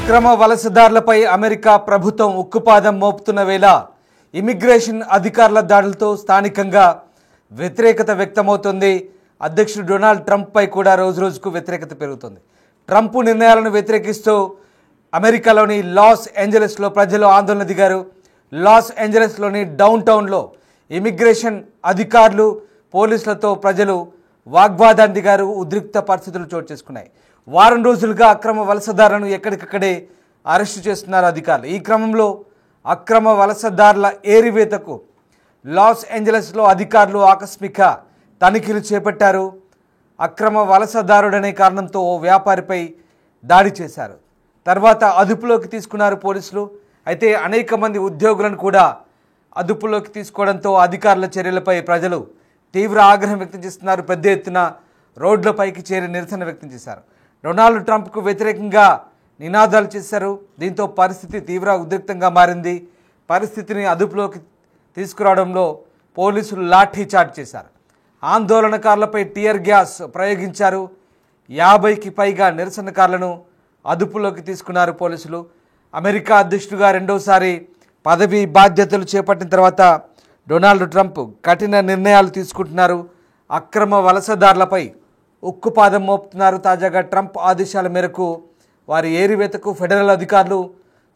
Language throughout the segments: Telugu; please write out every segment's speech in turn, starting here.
అక్రమ వలసదారులపై అమెరికా ప్రభుత్వం ఉక్కుపాదం మోపుతున్న వేళ ఇమిగ్రేషన్ అధికారుల దాడులతో స్థానికంగా వ్యతిరేకత వ్యక్తమవుతుంది. అధ్యక్షుడు డొనాల్డ్ ట్రంప్పై కూడా రోజురోజుకు వ్యతిరేకత పెరుగుతుంది. ట్రంప్ నిర్ణయాలను వ్యతిరేకిస్తూ అమెరికాలోని లాస్ ఏంజలస్లో ప్రజలు ఆందోళన దిగారు. లాస్ ఏంజలస్లోని డౌన్ టౌన్లో ఇమిగ్రేషన్ అధికారులు పోలీసులతో ప్రజలు వాగ్వాదాన్ని దిగారు. ఉద్రిక్త పరిస్థితులు చోటు చేసుకున్నాయి. వారం రోజులుగా అక్రమ వలసదారులను ఎక్కడికక్కడే అరెస్టు చేస్తున్నారు అధికారులు. ఈ క్రమంలో అక్రమ వలసదారుల ఏరివేతకు లాస్ ఏంజలస్లో అధికారులు ఆకస్మిక తనిఖీలు చేపట్టారు. అక్రమ వలసదారుడనే కారణంతో ఓ వ్యాపారిపై దాడి చేశారు. తర్వాత అదుపులోకి తీసుకున్నారు పోలీసులు. అయితే అనేక మంది ఉద్యోగులను కూడా అదుపులోకి తీసుకోవడంతో అధికారుల చర్యలపై ప్రజలు తీవ్ర ఆగ్రహం వ్యక్తం చేస్తున్నారు. పెద్ద ఎత్తున రోడ్లపైకి చేరి నిరసన వ్యక్తం చేశారు. డొనాల్డ్ ట్రంప్కు వ్యతిరేకంగా నినాదాలు చేశారు. దీంతో పరిస్థితి తీవ్ర ఉద్రిక్తంగా మారింది. పరిస్థితిని అదుపులోకి తీసుకురావడంలో పోలీసులు లాఠీ చార్జ్ చేశారు. ఆందోళనకారులపై టియర్ గ్యాస్ ప్రయోగించారు. 50కి పైగా నిరసనకారులను అదుపులోకి తీసుకున్నారు పోలీసులు. అమెరికా అధ్యక్షుడిగా రెండోసారి పదవి బాధ్యతలు చేపట్టిన తర్వాత డొనాల్డ్ ట్రంప్ కఠిన నిర్ణయాలు తీసుకుంటున్నారు. అక్రమ వలసదారులపై ఉక్కుపాదం మోపుతున్నారు. తాజాగా ట్రంప్ ఆదేశాల మేరకు వారి ఏరివేతకు ఫెడరల్ అధికారులు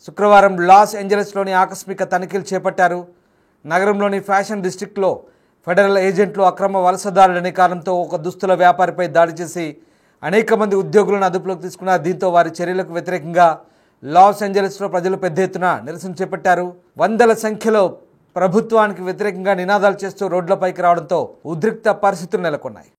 శుక్రవారం లాస్ ఏంజలస్లోని ఆకస్మిక తనిఖీలు చేపట్టారు. నగరంలోని ఫ్యాషన్ డిస్ట్రిక్ట్లో ఫెడరల్ ఏజెంట్లు అక్రమ వలసదారులనే కారణంతో ఒక దుస్తుల వ్యాపారిపై దాడి చేసి అనేక మంది ఉద్యోగులను అదుపులోకి తీసుకున్నారు. దీంతో వారి చర్యలకు వ్యతిరేకంగా లాస్ ఏంజలస్లో ప్రజలు పెద్ద ఎత్తున నిరసన చేపట్టారు. వందల సంఖ్యలో ప్రభుత్వానికి వ్యతిరేకంగా నినాదాలు చేస్తూ రోడ్లపైకి రావడంతో ఉద్రిక్త పరిస్థితులు నెలకొన్నాయి.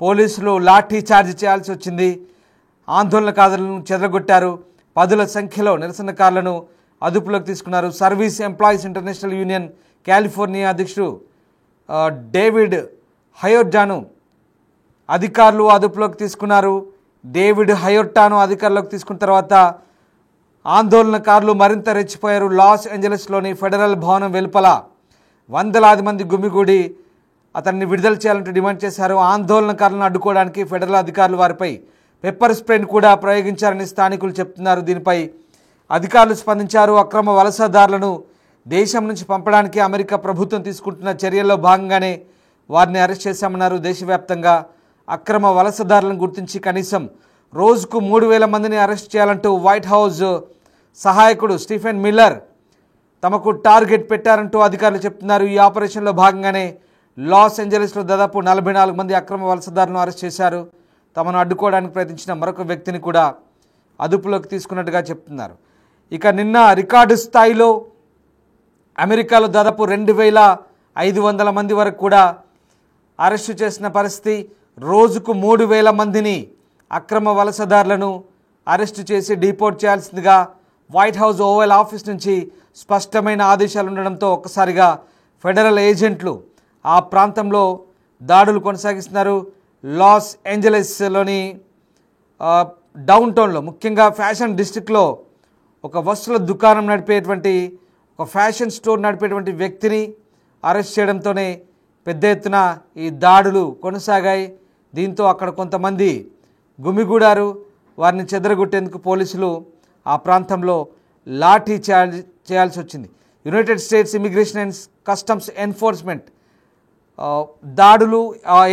పోలీసులు లాఠీ చార్జ్ చేయాల్సి వచ్చింది. ఆందోళనకారులను చెదరగొట్టారు. పదుల సంఖ్యలో నిరసనకారులను అదుపులోకి తీసుకున్నారు. Service employees international union California అధ్యక్షుడు డేవిడ్ హయోర్టాను అధికారులు అదుపులోకి తీసుకున్నారు. డేవిడ్ హయోర్టాను అధికారులకు తీసుకున్న తర్వాత ఆందోళనకారులు మరింత రెచ్చిపోయారు. లాస్ ఏంజలస్లోని ఫెడరల్ భవనం వెలుపల వందలాది మంది గుమిగూడి అతన్ని విడుదల చేయాలంటూ డిమాండ్ చేశారు. ఆందోళనకారులను అడ్డుకోవడానికి ఫెడరల్ అధికారులు వారిపై పెప్పర్ స్ప్రేను కూడా ప్రయోగించారని స్థానికులు చెప్తున్నారు. దీనిపై అధికారులు స్పందించారు. అక్రమ వలసదారులను దేశం నుంచి పంపడానికి అమెరికా ప్రభుత్వం తీసుకుంటున్న చర్యల్లో భాగంగానే వారిని అరెస్ట్ చేశామన్నారు. దేశవ్యాప్తంగా అక్రమ వలసదారులను గుర్తించి కనీసం రోజుకు 3000 మందిని అరెస్ట్ చేయాలంటూ వైట్ హౌస్ సహాయకుడు స్టీఫెన్ మిల్లర్ తమకు టార్గెట్ పెట్టారంటూ అధికారులు చెప్తున్నారు. ఈ ఆపరేషన్లో భాగంగానే లాస్ ఏంజలస్లో దాదాపు 44 మంది అక్రమ వలసదారులను అరెస్ట్ చేశారు. తమను అడ్డుకోవడానికి ప్రయత్నించిన మరొక వ్యక్తిని కూడా అదుపులోకి తీసుకున్నట్టుగా చెప్తున్నారు. ఇక నిన్న రికార్డు స్థాయిలో అమెరికాలో దాదాపు 2500 మంది వరకు కూడా అరెస్టు చేసిన పరిస్థితి. రోజుకు 3000 మందిని అక్రమ వలసదారులను అరెస్టు చేసి డిపోర్ట్ చేయాల్సిందిగా వైట్ హౌస్ ఓవల్ ఆఫీస్ నుంచి స్పష్టమైన ఆదేశాలు ఉండడంతో ఒక్కసారిగా ఫెడరల్ ఏజెంట్లు ఆ ప్రాంతంలో దాడులు కొనసాగిస్తున్నారు. లాస్ ఏంజలస్లోని డౌన్ టౌన్లో, ముఖ్యంగా ఫ్యాషన్ డిస్ట్రిక్ట్లో ఒక వస్తువుల దుకాణం నడిపేటువంటి, ఒక ఫ్యాషన్ స్టోర్ నడిపేటువంటి వ్యక్తిని అరెస్ట్ చేయడంతోనే పెద్ద ఎత్తున ఈ దాడులు కొనసాగాయి. దీంతో అక్కడ కొంతమంది గుమిగూడారు. వారిని చెదరగొట్టేందుకు పోలీసులు ఆ ప్రాంతంలో లాఠీ చేయాల్సి వచ్చింది. United states immigration and customs enforcement దాడులు,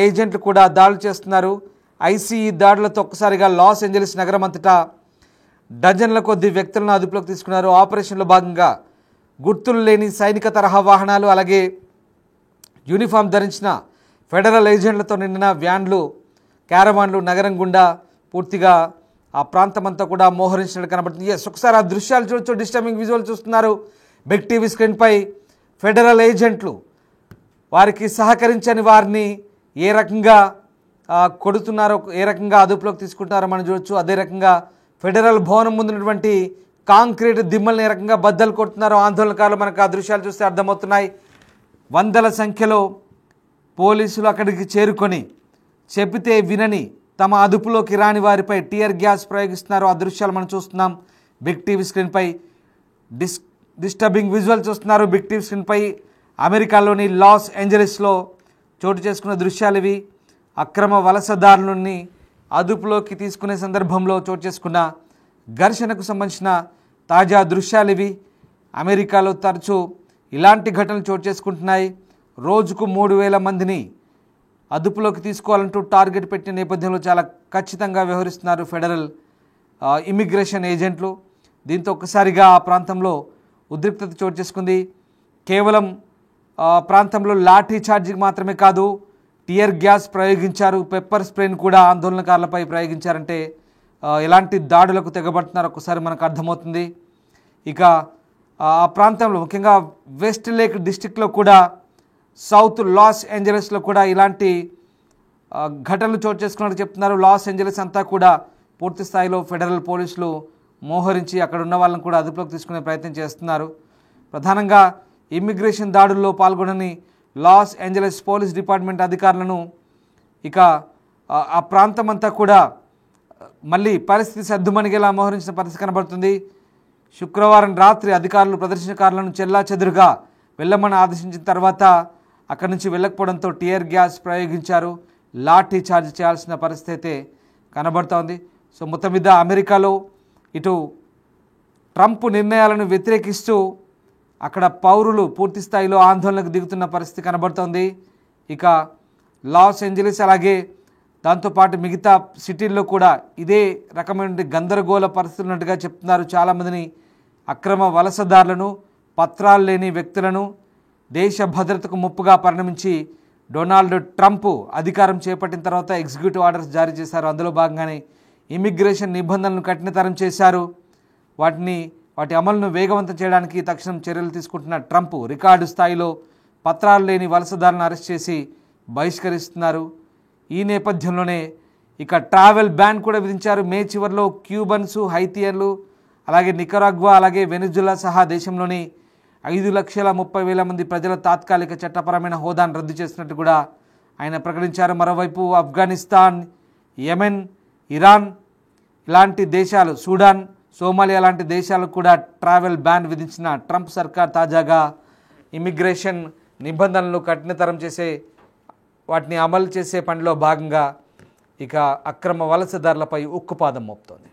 ఏజెంట్లు కూడా దాడులు చేస్తున్నారు. ఐసీఈ దాడులతో ఒక్కసారిగా లాస్ ఏంజలీస్ నగరం అంతటా డజన్ల కొద్ది వ్యక్తులను అదుపులోకి తీసుకున్నారు. ఆపరేషన్లో భాగంగా గుర్తులు లేని సైనిక తరహా వాహనాలు, అలాగే యూనిఫామ్ ధరించిన ఫెడరల్ ఏజెంట్లతో నిండిన వ్యాన్లు, క్యారవాన్లు నగరం గుండా పూర్తిగా ఆ ప్రాంతం అంతా కూడా మోహరించినట్టు కనబడుతుంది. ఒకసారి ఆ దృశ్యాలు చూడొచ్చు, డిస్టర్బింగ్ విజువల్ చూస్తున్నారు. బిగ్ టీవీ స్క్రీన్పై ఫెడరల్ ఏజెంట్లు వారికి సహకరించని వారిని ఏ రకంగా కొడుతున్నారో, ఏ రకంగా అదుపులోకి తీసుకుంటున్నారో మనం చూడొచ్చు. అదే రకంగా ఫెడరల్ భవనం ముందున్నటువంటి కాంక్రీట్ దిమ్మల్ని ఏ రకంగా బద్దలు కొడుతున్నారో ఆందోళనకారులు మనకు ఆ దృశ్యాలు చూస్తే అర్థమవుతున్నాయి. వందల సంఖ్యలో పోలీసులు అక్కడికి చేరుకొని చెబితే వినని, తమ అదుపులోకి రాని వారిపై టియర్ గ్యాస్ ప్రయోగిస్తున్నారు. ఆ దృశ్యాలు మనం చూస్తున్నాం బిగ్ టీవీ స్క్రీన్పై. డిస్టర్బింగ్ విజువల్ చూస్తున్నారు బిగ్ టీవీ స్క్రీన్పై. అమెరికాలోని లాస్ ఏంజలీస్లో చోటు చేసుకున్న దృశ్యాలు ఇవి. అక్రమ వలసదారులని అదుపులోకి తీసుకునే సందర్భంలో చోటు చేసుకున్న ఘర్షణకు సంబంధించిన తాజా దృశ్యాలు ఇవి. అమెరికాలో తరచూ ఇలాంటి ఘటనలు చోటు చేసుకుంటున్నాయి. రోజుకు 3,000 మందిని అదుపులోకి తీసుకోవాలంటూ టార్గెట్ పెట్టిన నేపథ్యంలో చాలా ఖచ్చితంగా వ్యవహరిస్తున్నారు ఫెడరల్ ఇమిగ్రేషన్ ఏజెంట్లు. దీంతో ఒక్కసారిగా ఆ ప్రాంతంలో ఉద్రిక్తత చోటు చేసుకుంది. కేవలం ప్రాంతంలో లాఠీ చార్జింగ్ మాత్రమే కాదు, టియర్ గ్యాస్ ప్రయోగించారు, పెప్పర్ స్ప్రేని కూడా ఆందోళనకారులపై ప్రయోగించారంటే ఎలాంటి దాడులకు తెగబడుతున్నారో ఒకసారి మనకు అర్థమవుతుంది. ఇక ఆ ప్రాంతంలో ముఖ్యంగా వెస్ట్ లేక్ డిస్టిక్లో కూడా, సౌత్ లాస్ ఏంజలస్లో కూడా ఇలాంటి ఘటనలు చోటు చేసుకున్నట్టు చెప్తున్నారు. లాస్ ఏంజలస్ అంతా కూడా పూర్తి స్థాయిలో ఫెడరల్ పోలీసులు మోహరించి అక్కడ ఉన్న వాళ్ళని కూడా అదుపులోకి తీసుకునే ప్రయత్నం చేస్తున్నారు. ప్రధానంగా ఇమ్మిగ్రేషన్ దాడుల్లో పాల్గొనని లాస్ ఏంజలస్ పోలీస్ డిపార్ట్మెంట్ అధికారులను ఇక ఆ ప్రాంతం అంతా కూడా మళ్ళీ పరిస్థితి సద్దుమణిగేలా మోహరించిన పరిస్థితి కనబడుతుంది. శుక్రవారం రాత్రి అధికారులు ప్రదర్శనకారులను చెల్లాచెదురుగా వెళ్ళమని ఆదేశించిన తర్వాత అక్కడి నుంచి వెళ్ళకపోవడంతో టియర్ గ్యాస్ ప్రయోగించారు. లాఠీ చార్జ్ చేయాల్సిన పరిస్థితి అయితే కనబడుతోంది. సో మొత్తం మీద అమెరికాలో ఇటు ట్రంప్ నిర్ణయాలను వ్యతిరేకిస్తూ అక్కడ పౌరులు పూర్తి స్థాయిలో ఆందోళనకు దిగుతున్న పరిస్థితి కనబడుతోంది. ఇక లాస్ ఏంజలీస్ అలాగే దాంతోపాటు మిగతా సిటీల్లో కూడా ఇదే రకమైన గందరగోళ పరిస్థితులు ఉన్నట్టుగా చెప్తున్నారు. చాలామందిని అక్రమ వలసదారులను, పత్రాలు లేని వ్యక్తులను దేశ భద్రతకు ముప్పుగా పరిణమించి డొనాల్డ్ ట్రంప్ అధికారం చేపట్టిన తర్వాత ఎగ్జిక్యూటివ్ ఆర్డర్స్ జారీ చేశారు. అందులో భాగంగానే ఇమిగ్రేషన్ నిబంధనలను కఠినతరం చేశారు. వాటి అమలును వేగవంతం చేయడానికి తక్షణం చర్యలు తీసుకుంటున్న ట్రంప్ రికార్డు స్థాయిలో పత్రాలు లేని వలసదారులను అరెస్ట్ చేసి బహిష్కరిస్తున్నారు. ఈ నేపథ్యంలోనే ఇక ట్రావెల్ బ్యాన్ కూడా విధించారు. మే చివరిలో క్యూబన్స్, హైతియర్లు, అలాగే నికరాగ్వా, అలాగే వెనిజులా సహా దేశంలోని 5,30,000 మంది ప్రజల తాత్కాలిక చట్టపరమైన హోదాను రద్దు చేసినట్టు కూడా ఆయన ప్రకటించారు. మరోవైపు ఆఫ్ఘనిస్తాన్, యెమెన్, ఇరాన్ ఇలాంటి దేశాలు, సూడాన్, సోమాలియా లాంటి దేశాలకు కూడా ట్రావెల్ బ్యాన్ విధించిన ట్రంప్ సర్కార్ తాజాగా ఇమిగ్రేషన్ నిబంధనలు కఠినతరం చేసే, వాటిని అమలు చేసే పనిలో భాగంగా ఇక అక్రమ వలసదారులపై ఉక్కుపాదం మోపుతోంది.